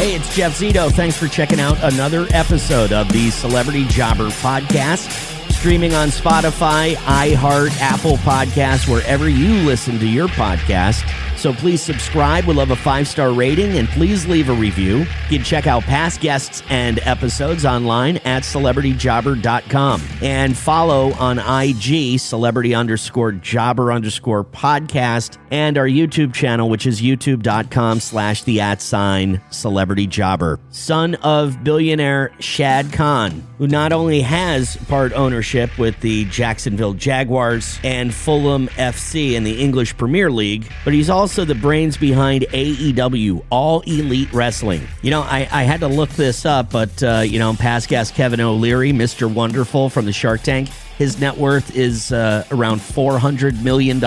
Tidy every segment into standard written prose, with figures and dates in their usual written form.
Hey, it's Jeff Zito. Thanks for checking out another episode of the Celebrity Jobber Podcast, streaming on Spotify, iHeart, Apple Podcasts, wherever you listen to your podcast. So please subscribe. We'll love a 5-star rating, and please leave a review. You can check out past guests and episodes online at celebrityjobber.com. And follow on IG, celebrity_jobber_podcast, and our YouTube channel, which is youtube.com/celebrityjobber. Son of billionaire Shad Khan, who not only has part ownership with the Jacksonville Jaguars and Fulham FC in the English Premier League, but he's also the brains behind AEW, All Elite Wrestling. You know, I had to look this up, but, past guest Kevin O'Leary, Mr. Wonderful from the Shark Tank, his net worth is around $400 million.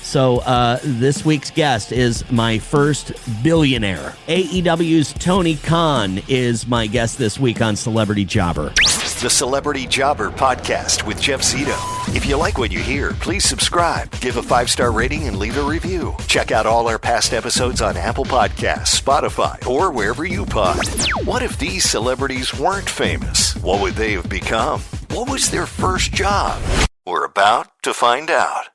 So this week's guest is my first billionaire. AEW's Tony Khan is my guest this week on Celebrity Jobber. The Celebrity Jobber Podcast with Jeff Zito. If you like what you hear, please subscribe, give a 5-star rating, and leave a review. Check out all our past episodes on Apple Podcasts, Spotify, or wherever you pod. What if these celebrities weren't famous? What would they have become? What was their first job? We're about to find out.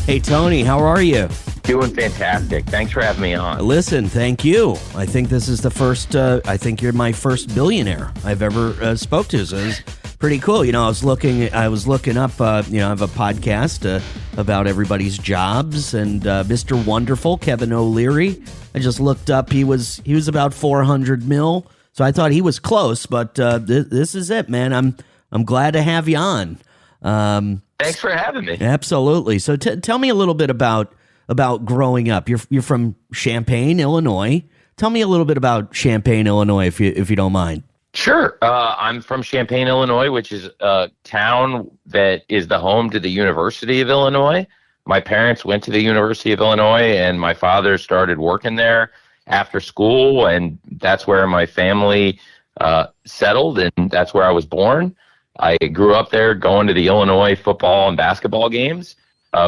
Hey, Tony, how are you? Doing fantastic. Thanks for having me on. Listen, thank you. I think this is the first, I think you're my first billionaire I've ever spoke to. So it's pretty cool. You know, I was looking up, I have a podcast about everybody's jobs, and Mr. Wonderful, Kevin O'Leary, I just looked up. He was about 400 mil. So I thought he was close, but this is it, man. I'm glad to have you on. Thanks for having me. Absolutely. So tell me a little bit about growing up. You're from Champaign, Illinois. Tell me a little bit about Champaign, Illinois, if you don't mind. Sure. I'm from Champaign, Illinois, which is a town that is the home to the University of Illinois. My parents went to the University of Illinois, and my father started working there after school, and that's where my family settled, and that's where I was born. I grew up there going to the Illinois football and basketball games.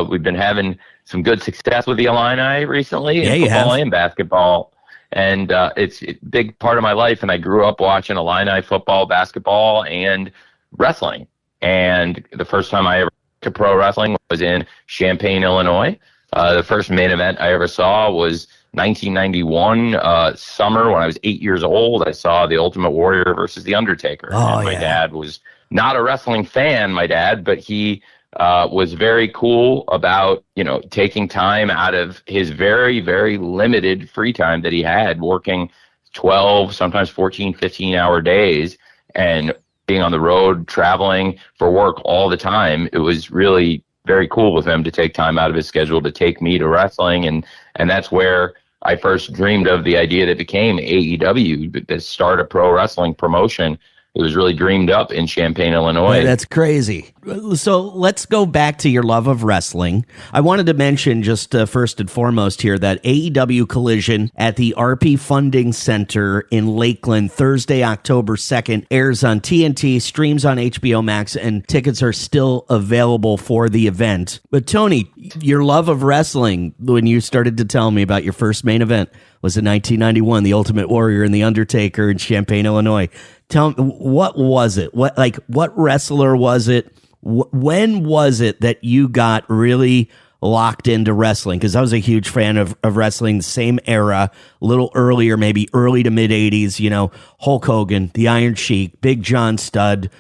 We've been having some good success with the Illini recently in football and basketball. And it's a big part of my life. And I grew up watching Illini football, basketball, and wrestling. And the first time I ever went to pro wrestling was in Champaign, Illinois. The first main event I ever saw was 1991 summer when I was 8 years old. I saw The Ultimate Warrior versus The Undertaker. Oh, and my dad was not a wrestling fan, but he was very cool about, taking time out of his very, very limited free time that he had, working 12, sometimes 14, 15-hour days and being on the road, traveling for work all the time. It was really very cool with him to take time out of his schedule to take me to wrestling. And that's where I first dreamed of the idea that became AEW, to start a pro wrestling promotion. It was really dreamed up in Champaign, Illinois. That's crazy. So let's go back to your love of wrestling. I wanted to mention just first and foremost here that AEW Collision at the RP Funding Center in Lakeland, Thursday, October 2nd, airs on TNT, streams on HBO Max, and tickets are still available for the event. But Tony, your love of wrestling, when you started to tell me about your first main event, was in 1991, The Ultimate Warrior and The Undertaker in Champaign, Illinois. Tell me, what was it? What wrestler was it? When was it that you got really locked into wrestling? Because I was a huge fan of wrestling, the same era, a little earlier, maybe early to mid 80s, Hulk Hogan, the Iron Sheik, Big John Studd,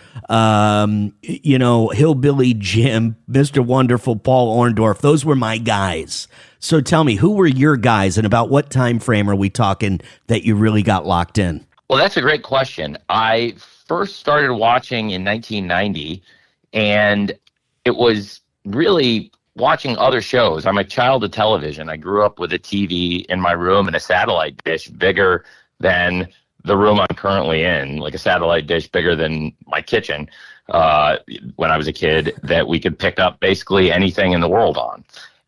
Hillbilly Jim, Mr. Wonderful, Paul Orndorff. Those were my guys. So tell me, who were your guys, and about what time frame are we talking that you really got locked in? Well, that's a great question. I first started watching in 1990, and it was really watching other shows. I'm a child of television. I grew up with a TV in my room and a satellite dish bigger than the room I'm currently in, like a satellite dish bigger than my kitchen when I was a kid, that we could pick up basically anything in the world on.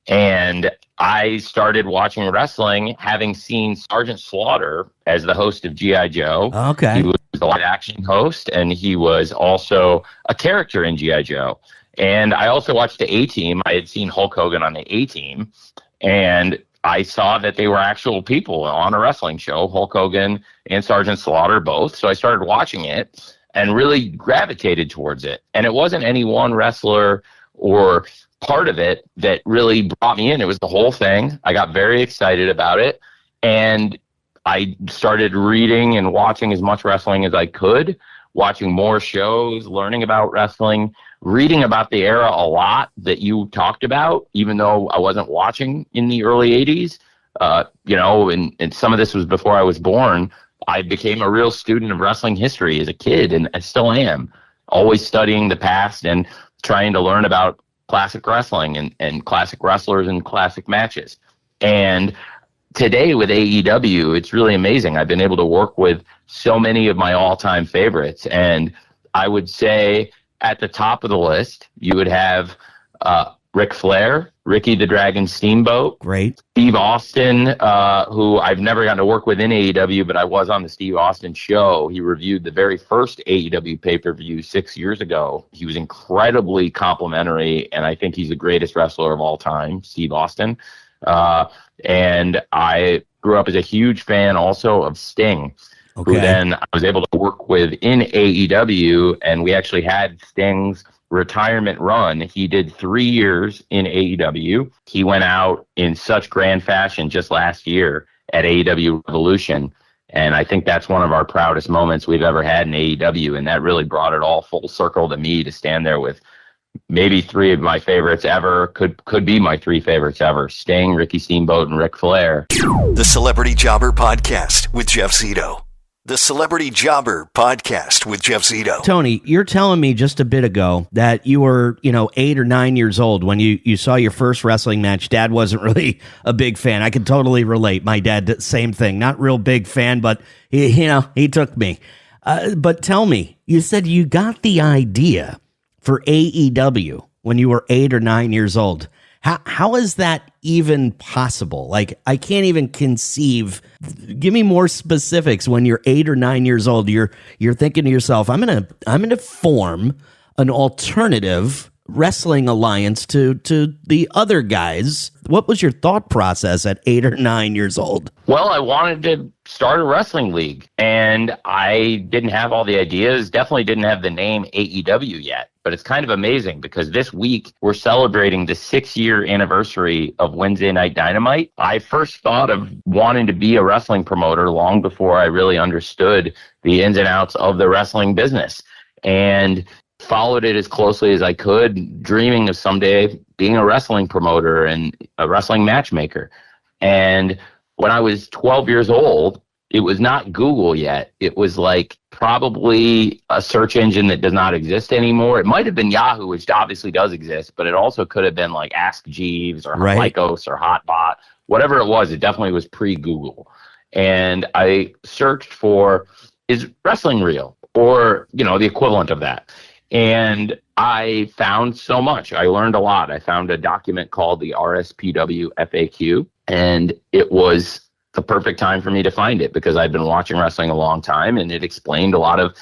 And I started watching wrestling having seen Sergeant Slaughter as the host of G.I. Joe. Okay. He was the live action host, and he was also a character in G.I. Joe. And I also watched the A-Team. I had seen Hulk Hogan on the A-Team. And I saw that they were actual people on a wrestling show, Hulk Hogan and Sergeant Slaughter both. So I started watching it and really gravitated towards it. And it wasn't any one wrestler or part of it that really brought me in. It was the whole thing. I got very excited about it. And I started reading and watching as much wrestling as I could, watching more shows, learning about wrestling, reading about the era a lot that you talked about, even though I wasn't watching in the early 80s. And some of this was before I was born. I became a real student of wrestling history as a kid, and I still am, always studying the past and trying to learn about classic wrestling and classic wrestlers and classic matches. And today with AEW, it's really amazing. I've been able to work with so many of my all-time favorites, and I would say at the top of the list, you would have Ric Flair, Ricky the Dragon Steamboat, Great. Steve Austin, who I've never gotten to work with in AEW, but I was on the Steve Austin show. He reviewed the very first AEW pay-per-view 6 years ago. He was incredibly complimentary, and I think he's the greatest wrestler of all time, Steve Austin. And I grew up as a huge fan also of Sting, who then I was able to work with in AEW, and we actually had Sting's retirement run. He did 3 years in AEW. He went out in such grand fashion just last year at AEW Revolution, and I think that's one of our proudest moments we've ever had in AEW, and that really brought it all full circle to me to stand there with maybe 3 of my favorites ever, could be my 3 favorites ever: Sting, Ricky Steamboat, and Ric Flair. The Celebrity Jobber Podcast with Jeff Zito. The Celebrity Jobber Podcast with Jeff Zito. Tony, you're telling me just a bit ago that you were, 8 or 9 years old when you saw your first wrestling match. Dad wasn't really a big fan. I can totally relate. My dad, same thing. Not real big fan, but he took me. But tell me, you said you got the idea for AEW when you were 8 or 9 years old. How is that even possible? Like, I can't even conceive. Give me more specifics. When you're 8 or 9 years old, you're thinking to yourself, I'm gonna form an alternative wrestling alliance to the other guys. What was your thought process at 8 or 9 years old? Well, I wanted to start a wrestling league, and I didn't have all the ideas, definitely didn't have the name AEW yet. But it's kind of amazing because this week we're celebrating the 6-year anniversary of Wednesday Night Dynamite. I first thought of wanting to be a wrestling promoter long before I really understood the ins and outs of the wrestling business, and followed it as closely as I could, dreaming of someday being a wrestling promoter and a wrestling matchmaker. And when I was 12 years old, it was not Google yet. It was like probably a search engine that does not exist anymore. It might have been Yahoo, which obviously does exist, but it also could have been like Ask Jeeves or Lycos or Hotbot. Whatever it was, it definitely was pre-Google. And I searched for, is wrestling real? Or, the equivalent of that. And I found so much. I learned a lot. I found a document called the RSPW FAQ, and it was the perfect time for me to find it because I'd been watching wrestling a long time, and it explained a lot of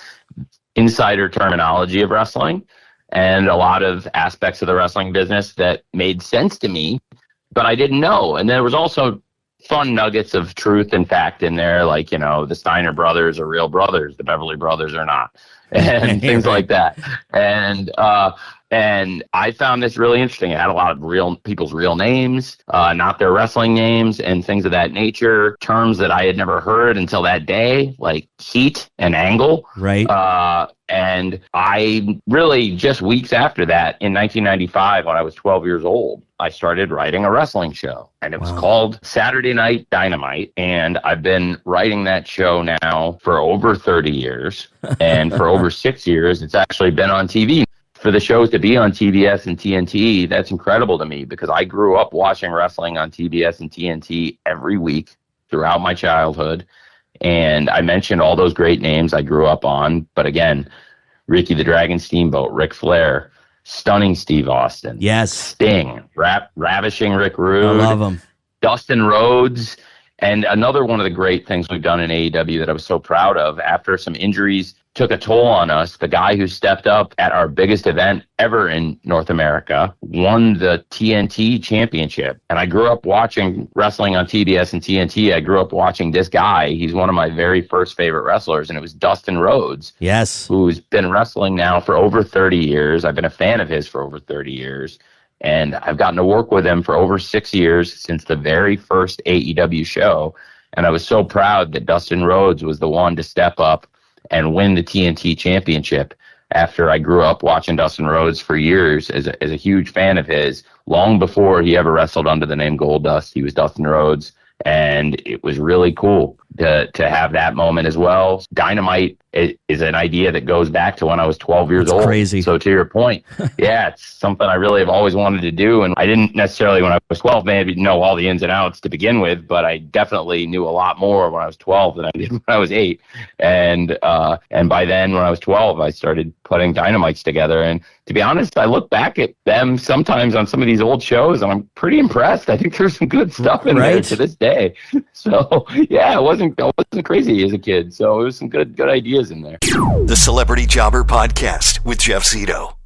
insider terminology of wrestling and a lot of aspects of the wrestling business that made sense to me, but I didn't know. And there was also fun nuggets of truth and fact in there, like, the Steiner brothers are real brothers, the Beverly brothers are not, and things like that. And I found this really interesting. It had a lot of real people's real names, not their wrestling names, and things of that nature. Terms that I had never heard until that day, like heat and angle. Right. And I really, just weeks after that, in 1995, when I was 12 years old, I started writing a wrestling show, and it was called Saturday Night Dynamite. And I've been writing that show now for over 30 years, and for over 6 years, it's actually been on TV. For the shows to be on TBS and TNT, that's incredible to me because I grew up watching wrestling on TBS and TNT every week throughout my childhood. And I mentioned all those great names I grew up on. But again, Ricky the Dragon Steamboat, Ric Flair, stunning Steve Austin. Yes. Sting, ravishing Rick Rude. I love him. Dustin Rhodes. And another one of the great things we've done in AEW that I was so proud of, after some injuries took a toll on us. The guy who stepped up at our biggest event ever in North America won the TNT championship. And I grew up watching wrestling on TBS and TNT. I grew up watching this guy. He's one of my very first favorite wrestlers, and it was Dustin Rhodes. Yes. Who's been wrestling now for over 30 years. I've been a fan of his for over 30 years. And I've gotten to work with him for over 6 years since the very first AEW show. And I was so proud that Dustin Rhodes was the one to step up and win the TNT championship after I grew up watching Dustin Rhodes for years as a huge fan of his. Long before he ever wrestled under the name Goldust, he was Dustin Rhodes. And it was really cool to have that moment as well. Dynamite is an idea that goes back to when I was 12 years old. Crazy. So to your point, yeah, it's something I really have always wanted to do. And I didn't necessarily, when I was 12, maybe know all the ins and outs to begin with, but I definitely knew a lot more when I was 12 than I did when I was 8. And by then, when I was 12, I started putting Dynamites together. And to be honest, I look back at them sometimes on some of these old shows, and I'm pretty impressed. I think there's some good stuff in there to this day. So yeah, I wasn't crazy as a kid. So it was some good ideas in there. The Celebrity Jobber Podcast with Jeff Zito.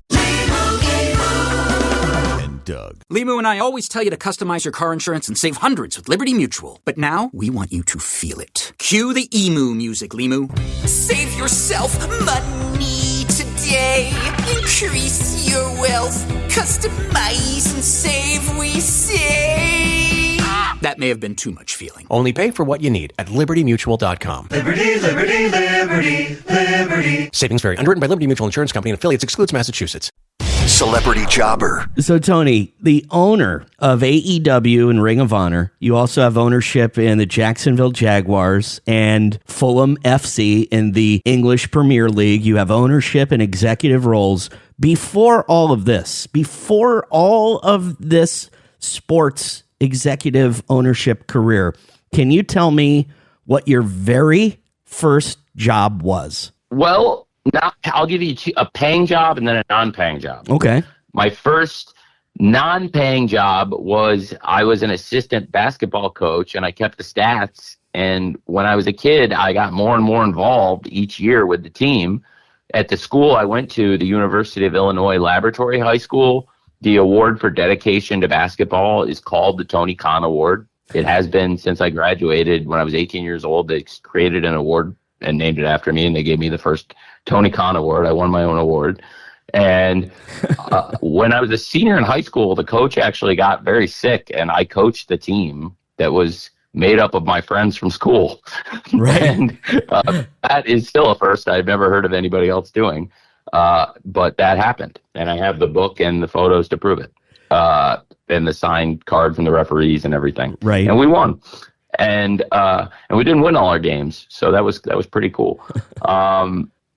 And Doug. Limu and I always tell you to customize your car insurance and save hundreds with Liberty Mutual. But now, we want you to feel it. Cue the emu music, Limu. Save yourself money today. Increase your wealth. Customize and save, we say. That may have been too much feeling. Only pay for what you need at libertymutual.com. Liberty, liberty, liberty, liberty. Savings vary. Underwritten by Liberty Mutual Insurance Company and affiliates. Excludes Massachusetts. Celebrity Jobber. So, Tony, the owner of AEW and Ring of Honor, you also have ownership in the Jacksonville Jaguars and Fulham FC in the English Premier League. You have ownership and executive roles. Before all of this sports executive ownership career, can you tell me what your very first job was? Well, I'll give you a paying job and then a non-paying job. Okay. My first non-paying job was I was an assistant basketball coach, and I kept the stats. And when I was a kid, I got more and more involved each year with the team. At the school I went to, the University of Illinois Laboratory High School, the award for dedication to basketball is called the Tony Khan Award. It has been since I graduated. When I was 18 years old, they created an award and named it after me, and they gave me the first Tony Khan Award. I won my own award. And when I was a senior in high school, the coach actually got very sick, and I coached the team that was made up of my friends from school. Right. And that is still a first I've never heard of anybody else doing. But that happened, and I have the book and the photos to prove it, and the signed card from the referees and everything. Right. And we won, and we didn't win all our games, so that was pretty cool.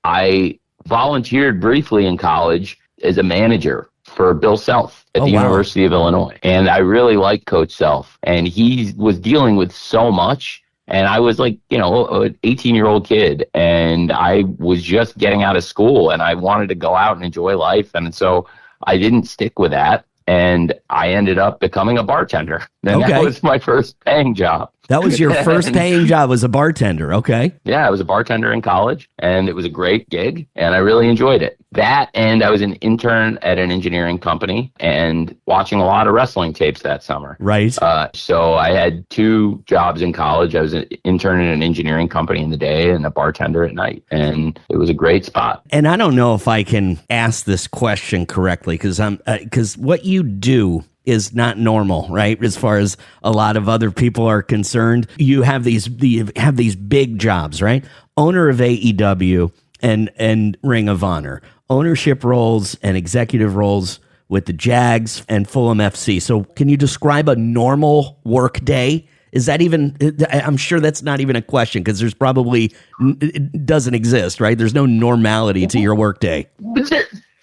I volunteered briefly in college as a manager for Bill Self at the University of Illinois, and I really liked Coach Self, and he was dealing with so much. And I was like, an 18-year-old kid, and I was just getting out of school, and I wanted to go out and enjoy life. And so I didn't stick with that, and I ended up becoming a bartender. And that was my first paying job. That was your first paying job, was a bartender. Okay. Yeah, I was a bartender in college, and it was a great gig, and I really enjoyed it. That, and I was an intern at an engineering company and watching a lot of wrestling tapes that summer. Right. So I had 2 jobs in college. I was an intern in an engineering company in the day and a bartender at night, and it was a great spot. And I don't know if I can ask this question correctly, because what you do is not normal, right? As far as a lot of other people are concerned, you have these big jobs, right? Owner of AEW and Ring of Honor, ownership roles and executive roles with the Jags and Fulham FC. So can you describe a normal work day? Is that even, I'm sure that's not even a question, because it doesn't exist, right? There's no normality to your work day.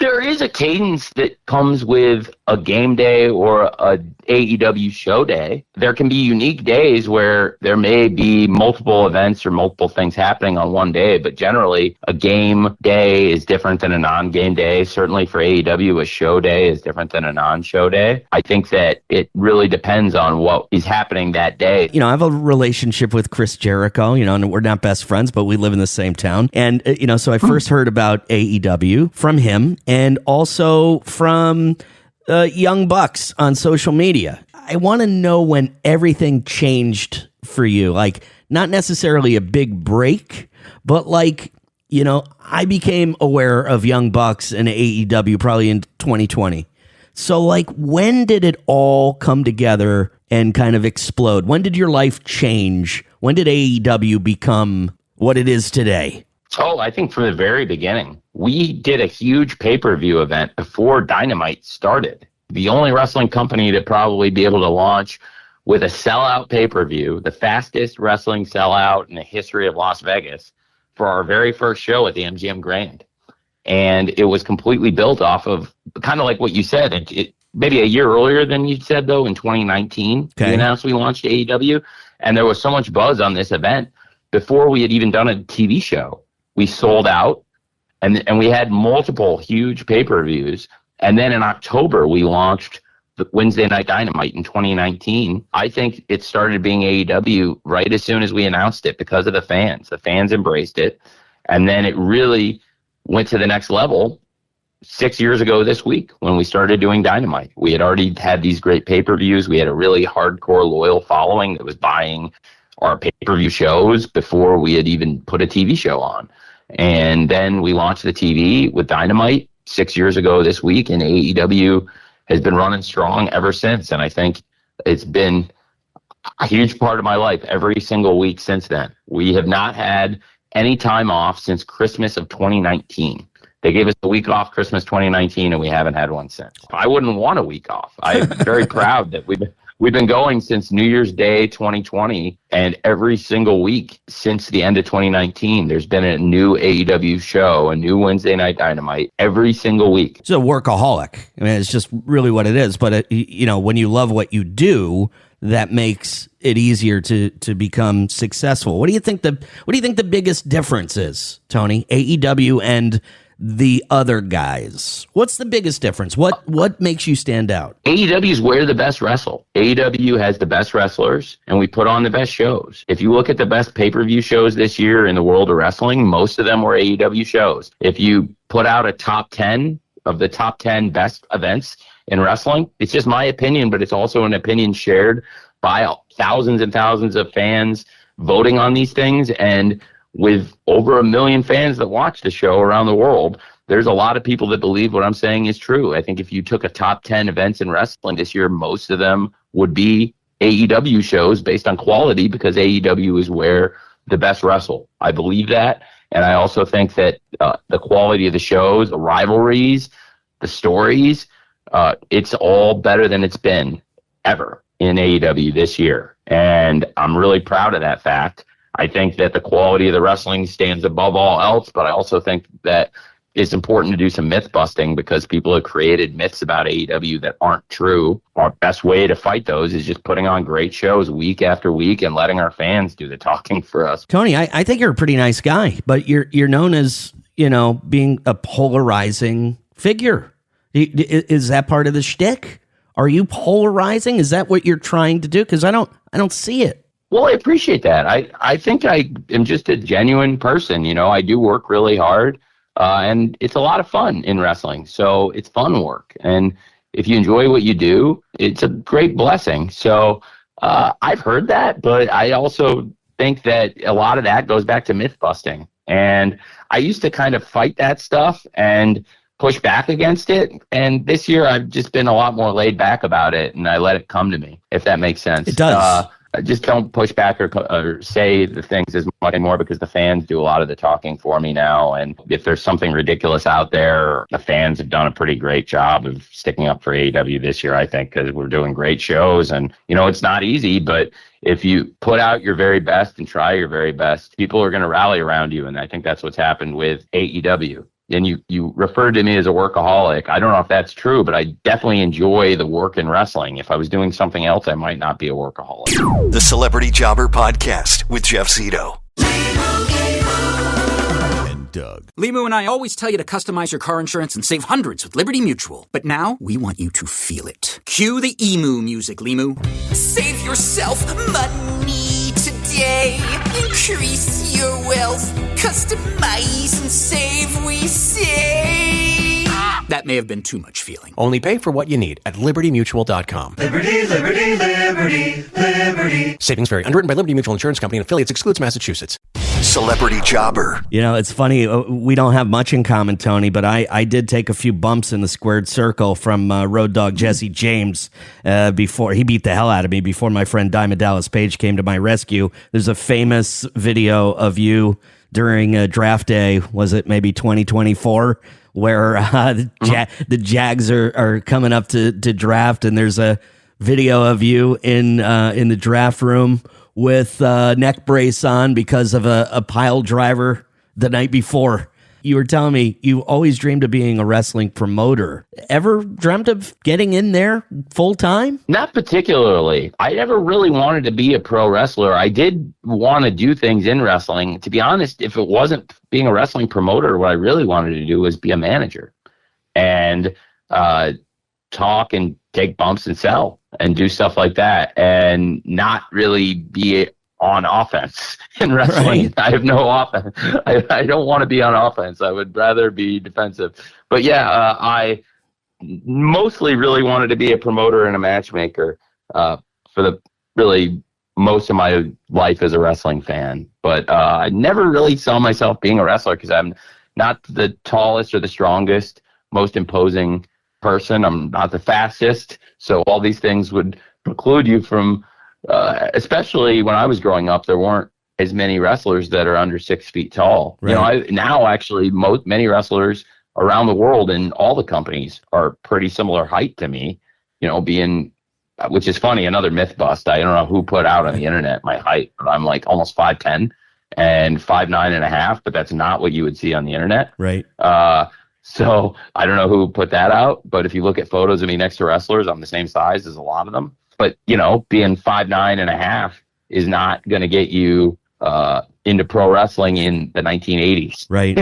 There is a cadence that comes with a game day or a AEW show day. There can be unique days where there may be multiple events or multiple things happening on one day, but generally a game day is different than a non-game day. Certainly for AEW, a show day is different than a non-show day. I think that it really depends on what is happening that day. I have a relationship with Chris Jericho, and we're not best friends, but we live in the same town. And, so I first heard about AEW from him and also from Young Bucks on social media. I want to know when everything changed for you, like not necessarily a big break, but like, I became aware of Young Bucks and AEW probably in 2020. So like, when did it all come together and kind of explode? When did your life change? When did AEW become what it is today? Oh, I think from the very beginning. We did a huge pay-per-view event before Dynamite started. The only wrestling company to probably be able to launch with a sellout pay-per-view, the fastest wrestling sellout in the history of Las Vegas, for our very first show at the MGM Grand. And it was completely built off of kind of like what you said. It maybe a year earlier than you said, though, in 2019, we announced we launched AEW. And there was so much buzz on this event. Before we had even done a TV show, we sold out. And we had multiple huge pay-per-views. And then in October, we launched the Wednesday Night Dynamite in 2019. I think it started being AEW right as soon as we announced it because of the fans. The fans embraced it. And then it really went to the next level 6 years ago this week when we started doing Dynamite. We had already had these great pay-per-views. We had a really hardcore, loyal following that was buying our pay-per-view shows before we had even put a TV show on. And then we launched the TV with Dynamite 6 years ago this week, and AEW has been running strong ever since. And I think it's been a huge part of my life every single week since then. We have not had any time off since Christmas of 2019. They gave us a week off Christmas 2019, and we haven't had one since. I wouldn't want a week off. I'm very proud that we've been going since New Year's Day 2020, and every single week since the end of 2019, there's been a new AEW show, a new Wednesday Night Dynamite, every single week. It's a workaholic. I mean, it's just really what it is. But, when you love what you do, that makes it easier to become successful. What do you think the biggest difference is, Tony? AEW and the other guys. What's the biggest difference? What makes you stand out? AEW is where the best wrestle. AEW has the best wrestlers, and we put on the best shows. If you look at the best pay-per-view shows this year in the world of wrestling, most of them were AEW shows. If you put out a top 10 of the top 10 best events in wrestling, it's just my opinion, but it's also an opinion shared by thousands and thousands of fans voting on these things. And with over 1 million fans that watch the show around the world, there's a lot of people that believe what I'm saying is true. I think if you took a top 10 events in wrestling this year, most of them would be AEW shows based on quality, because AEW is where the best wrestle. I believe that. And I also think that the quality of the shows, the rivalries, the stories, it's all better than it's been ever in AEW this year. And I'm really proud of that fact. I think that the quality of the wrestling stands above all else, but I also think that it's important to do some myth busting, because people have created myths about AEW that aren't true. Our best way to fight those is just putting on great shows week after week and letting our fans do the talking for us. Tony, I think you're a pretty nice guy, but you're known as, being a polarizing figure. Is that part of the shtick? Are you polarizing? Is that what you're trying to do? Because I don't see it. Well, I appreciate that. I think I am just a genuine person. I do work really hard, and it's a lot of fun in wrestling. So it's fun work. And if you enjoy what you do, it's a great blessing. So I've heard that, but I also think that a lot of that goes back to myth busting. And I used to kind of fight that stuff and push back against it. And this year I've just been a lot more laid back about it, and I let it come to me, if that makes sense. It does. I just don't push back or say the things as much anymore, because the fans do a lot of the talking for me now. And if there's something ridiculous out there, the fans have done a pretty great job of sticking up for AEW this year, I think, because we're doing great shows. And, it's not easy, but if you put out your very best and try your very best, people are going to rally around you. And I think that's what's happened with AEW. and you referred to me as a workaholic. I don't know if that's true, but I definitely enjoy the work in wrestling. If I was doing something else, I might not be a workaholic. The Celebrity Jobber Podcast with Jeff Zito. And Doug. Limu and I always tell you to customize your car insurance and save hundreds with Liberty Mutual. But now, we want you to feel it. Cue the emu music, Limu. Save yourself money today. Increase your wealth. Customize and save, we say. That may have been too much feeling. Only pay for what you need at libertymutual.com. Liberty, liberty, liberty, liberty. Savings vary. Underwritten by Liberty Mutual Insurance Company and affiliates. Excludes Massachusetts. Celebrity Jobber. You know, it's funny. We don't have much in common, Tony, but I did take a few bumps in the squared circle from Road Dogg Jesse James before he beat the hell out of me before my friend Diamond Dallas Page came to my rescue. There's a famous video of you during draft day. Was it maybe 2024? Where the Jags are coming up to draft, and there's a video of you in the draft room with neck brace on because of a pile driver the night before. You were telling me you always dreamed of being a wrestling promoter. Ever dreamt of getting in there full time? Not particularly. I never really wanted to be a pro wrestler. I did want to do things in wrestling. To be honest, if it wasn't being a wrestling promoter, what I really wanted to do was be a manager and talk and take bumps and sell and do stuff like that and not really be on offense in wrestling. Right. I have no offense. I don't want to be on offense. I would rather be defensive. But yeah, I mostly really wanted to be a promoter and a matchmaker for the really most of my life as a wrestling fan. But I never really saw myself being a wrestler because I'm not the tallest or the strongest, most imposing person. I'm not the fastest. So all these things would preclude you from especially when I was growing up, there weren't as many wrestlers that are under 6 feet tall. Right. You know, now actually many wrestlers around the world in all the companies are pretty similar height to me, you know, which is funny, another myth bust. I don't know who put out on the internet my height, but I'm like almost 5'10" and 5'9.5", but that's not what you would see on the internet. Right. So I don't know who put that out, but if you look at photos of me next to wrestlers, I'm the same size as a lot of them. But, you know, being 5'9.5" is not going to get you into pro wrestling in the 1980s. Right.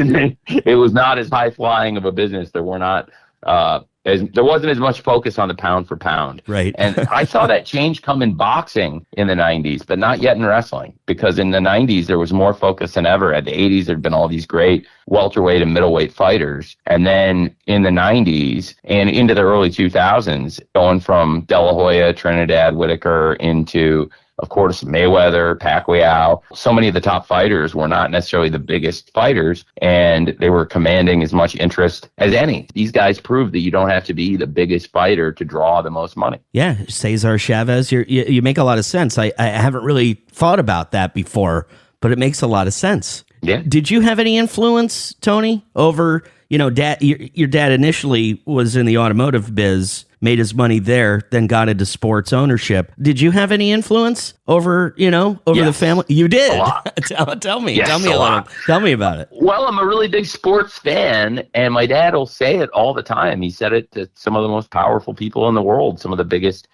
It was not as high flying of a business. There wasn't as much focus on the pound for pound. Right. And I saw that change come in boxing in the 90s, but not yet in wrestling, because in the 90s there was more focus than ever. At the 80s there'd been all these great welterweight and middleweight fighters, and then in the 90s and into the early 2000s, going from De La Hoya, Trinidad, Whitaker into, of course, Mayweather, Pacquiao. So many of the top fighters were not necessarily the biggest fighters, and they were commanding as much interest as any. These guys proved that you don't have to be the biggest fighter to draw the most money. Yeah, Cesar Chavez, you make a lot of sense. I haven't really thought about that before, but it makes a lot of sense. Yeah. Did you have any influence, Tony, over, you know, your dad initially was in the automotive biz, made his money there, then got into sports ownership. Did you have any influence over the family? You did. A lot. Tell me. Yes, Tell me a lot. Tell me about it. Well, I'm a really big sports fan, and my dad will say it all the time. He said it to some of the most powerful people in the world, some of the biggest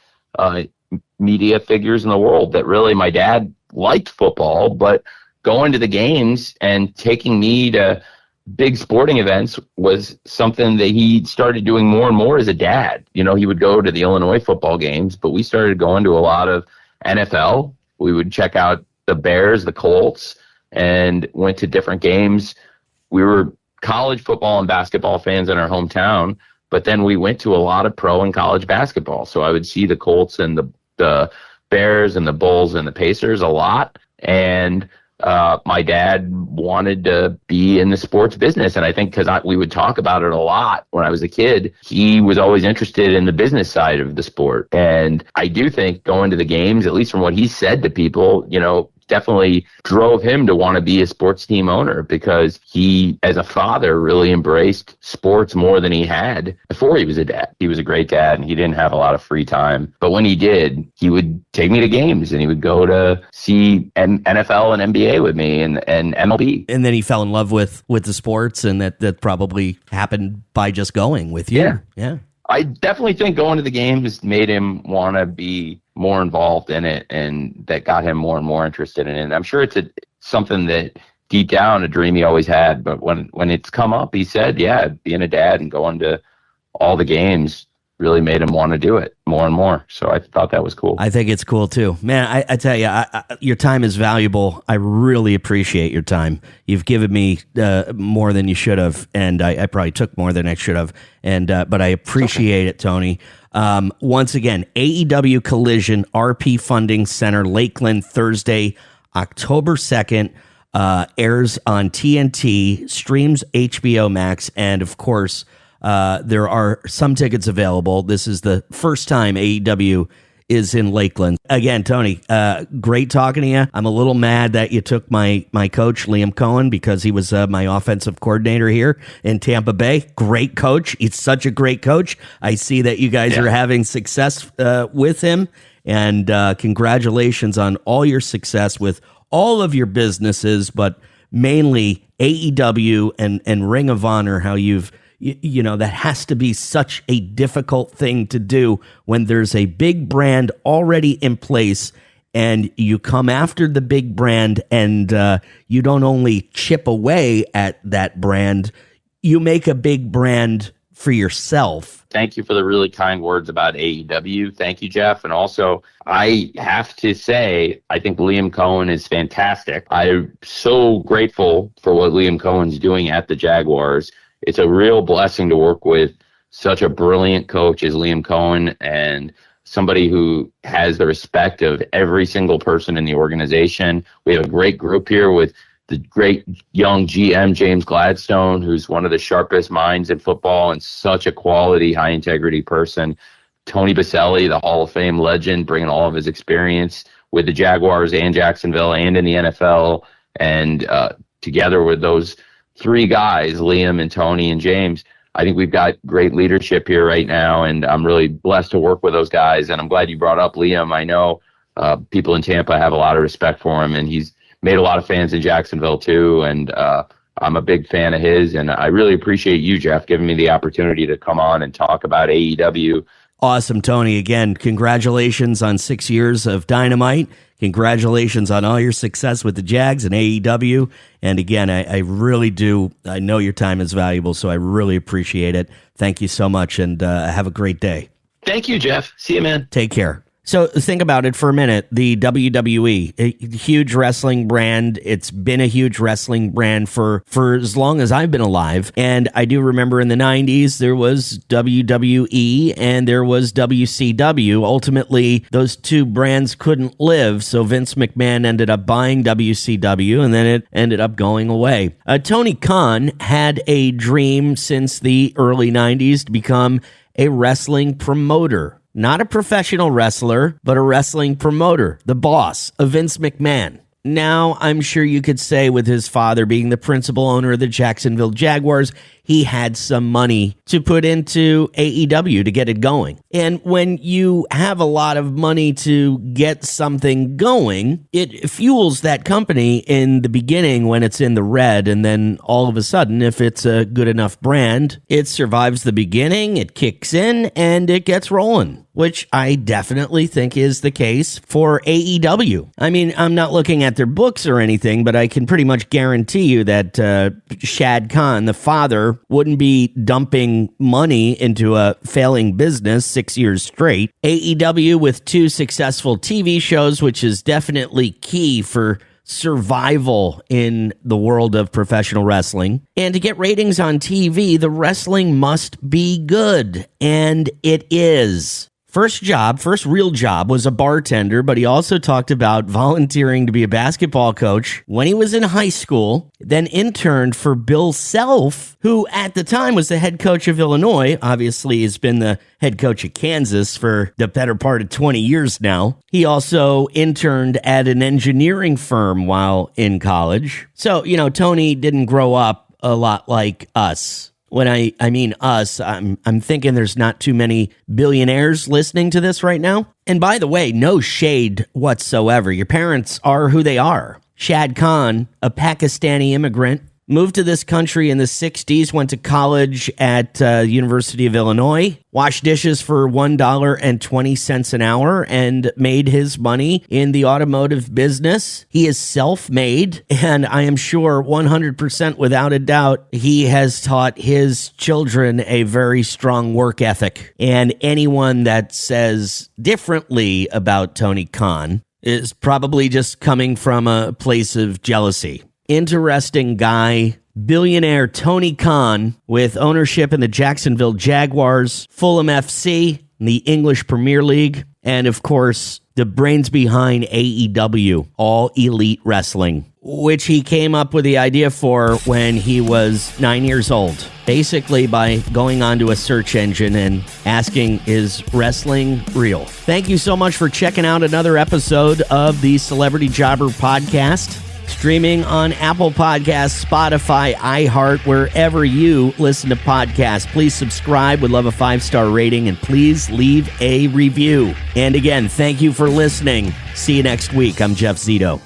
media figures in the world, that really my dad liked football, but going to the games and taking me to big sporting events was something that he started doing more and more as a dad. You know, he would go to the Illinois football games, but we started going to a lot of NFL. We would check out the Bears, the Colts, and went to different games. We were college football and basketball fans in our hometown, but then we went to a lot of pro and college basketball. So I would see the Colts and the Bears and the Bulls and the Pacers a lot. And my dad wanted to be in the sports business. And I think because we would talk about it a lot when I was a kid, he was always interested in the business side of the sport. And I do think going to the games, at least from what he said to people, you know, definitely drove him to want to be a sports team owner, because he, as a father, really embraced sports more than he had before he was a dad. He was a great dad, and he didn't have a lot of free time. But when he did, he would take me to games, and he would go to see NFL and NBA with me, and MLB. And then he fell in love with the sports, and that probably happened by just going with you. Yeah. I definitely think going to the games made him want to be more involved in it, and that got him more and more interested in it. And I'm sure it's something that deep down, a dream he always had. But when it's come up, he said, yeah, being a dad and going to all the games really made him want to do it more and more. So I thought that was cool. I think it's cool too, man. I tell you, your time is valuable. I really appreciate your time. You've given me more than you should have, and I probably took more than I should have. And but I appreciate it, Tony. Once again, AEW Collision, RP Funding Center, Lakeland, Thursday, October 2nd. Airs on TNT, streams HBO Max, and of course, there are some tickets available. This is the first time AEW is in Lakeland. Again, Tony, great talking to you. I'm a little mad that you took my coach, Liam Cohen, because he was my offensive coordinator here in Tampa Bay. Great coach. He's such a great coach. I see that you guys are having success with him, and congratulations on all your success with all of your businesses, but mainly AEW and Ring of Honor, how you've that has to be such a difficult thing to do when there's a big brand already in place, and you come after the big brand, and you don't only chip away at that brand, you make a big brand for yourself. Thank you for the really kind words about AEW. Thank you, Jeff. And also, I have to say, I think Liam Cohen is fantastic. I'm so grateful for what Liam Cohen's doing at the Jaguars. It's a real blessing to work with such a brilliant coach as Liam Cohen, and somebody who has the respect of every single person in the organization. We have a great group here with the great young GM, James Gladstone, who's one of the sharpest minds in football and such a quality, high-integrity person. Tony Baselli, the Hall of Fame legend, bringing all of his experience with the Jaguars and Jacksonville and in the NFL. And together with those three guys, Liam and Tony and James, I think we've got great leadership here right now, and I'm really blessed to work with those guys. And I'm glad you brought up Liam. I know people in Tampa have a lot of respect for him, and he's made a lot of fans in Jacksonville too, and I'm a big fan of his. And I really appreciate you, Jeff, giving me the opportunity to come on and talk about AEW. Awesome, Tony. Again, congratulations on 6 years of Dynamite. Congratulations on all your success with the Jags and AEW. And again, I really do. I know your time is valuable, so I really appreciate it. Thank you so much, and have a great day. Thank you, Jeff. See you, man. Take care. So think about it for a minute. The WWE, a huge wrestling brand. It's been a huge wrestling brand for as long as I've been alive. And I do remember in the 90s, there was WWE and there was WCW. Ultimately, those two brands couldn't live. So Vince McMahon ended up buying WCW, and then it ended up going away. Tony Khan had a dream since the early 90s to become a wrestling promoter. Not a professional wrestler, but a wrestling promoter, the boss of Vince McMahon. Now, I'm sure you could say with his father being the principal owner of the Jacksonville Jaguars, he had some money to put into AEW to get it going. And when you have a lot of money to get something going, it fuels that company in the beginning when it's in the red. And then all of a sudden, if it's a good enough brand, it survives the beginning, it kicks in, and it gets rolling, which I definitely think is the case for AEW. I mean, I'm not looking at their books or anything, but I can pretty much guarantee you that Shad Khan, the father, wouldn't be dumping money into a failing business 6 years straight. AEW with 2 successful TV shows, which is definitely key for survival in the world of professional wrestling. And to get ratings on TV, the wrestling must be good. And it is. first real job was a bartender, but he also talked about volunteering to be a basketball coach when he was in high school, then interned for Bill Self, who at the time was the head coach of Illinois. Obviously, he's been the head coach of Kansas for the better part of 20 years now. He also interned at an engineering firm while in college. So, Tony didn't grow up a lot like us. When I mean us, I'm thinking there's not too many billionaires listening to this right now. And by the way, no shade whatsoever. Your parents are who they are. Shad Khan, a Pakistani immigrant, moved to this country in the 60s, went to college at University of Illinois, washed dishes for $1.20 an hour, and made his money in the automotive business. He is self-made, and I am sure 100% without a doubt, he has taught his children a very strong work ethic. And anyone that says differently about Tony Khan is probably just coming from a place of jealousy. Interesting guy, billionaire Tony Khan, with ownership in the Jacksonville Jaguars, Fulham FC, the English Premier League, and of course, the brains behind AEW, All Elite Wrestling, which he came up with the idea for when he was 9 years old, basically by going onto a search engine and asking, is wrestling real? Thank you so much for checking out another episode of the Celebrity Jobber Podcast. Streaming on Apple Podcasts, Spotify, iHeart, wherever you listen to podcasts. Please subscribe. We'd love a 5-star rating, and please leave a review. And again, thank you for listening. See you next week. I'm Jeff Zito.